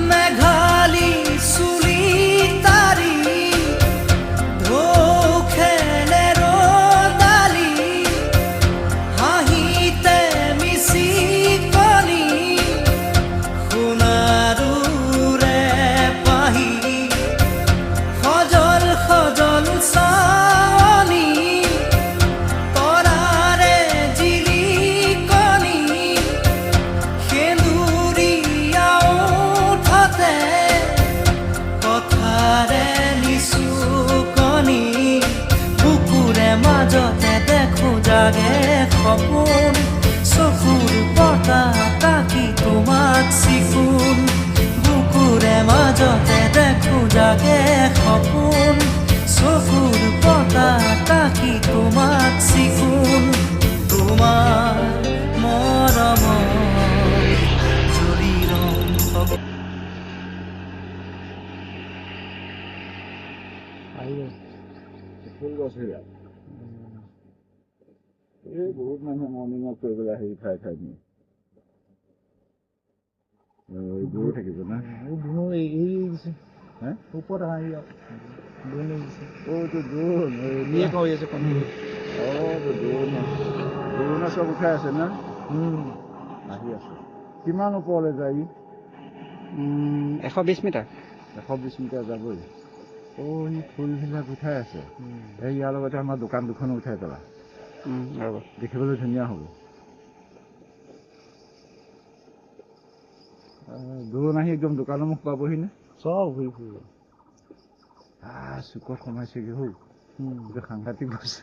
মেঘালী চুলি তাৰি ঢৌ খেলে ৰ'দালি হাঁহিতে মিচিকনি সোণাৰুৰে পাহি সজল সজল চাৱনি তৰাৰে জিলিকনি সেন্দুৰীয়া ওঠতে কথাৰে নিচুকনি বুকুৰে মাজতে দেখো জাগে সপোন চকুৰ পতা তাকি তোমাক চিকুণ বুকুৰে মাজতে দেখো জাগে সপোন চকুৰ পতা তাকি তোমাক চিকুণ তোমাৰ মৰমৰ জৰি ৰং ফুল গছ সেয়া এই বহুত মানুহে মৰ্ণিঙত কৰি পেলাই হেৰি খাই খাই নিয়ে দূৰ থাকিব না হে ওপৰত আহি দূৰ অ'টো দূৰ নিয়ে কৰি আছে অ'টো দূৰ চব উঠাই আছে না আহি আছে কিমান ওপৰলৈ যায় ই 120 মিটাৰ 120 মিটাৰ যাবই সি ফুলবিলাক উঠাই আছে এই ইয়াৰ লগতে আমাৰ দোকান দুখনো উঠাই পেলা দেখিবলৈ ধুনীয়া হ'ব দূৰ আহি একদম দোকানৰ মুখ পাবহি নে চব ঘূৰি ফুৰিব চুকত সোমাইছেগৈ হৌ এইটো সাংঘাতিক বস্তু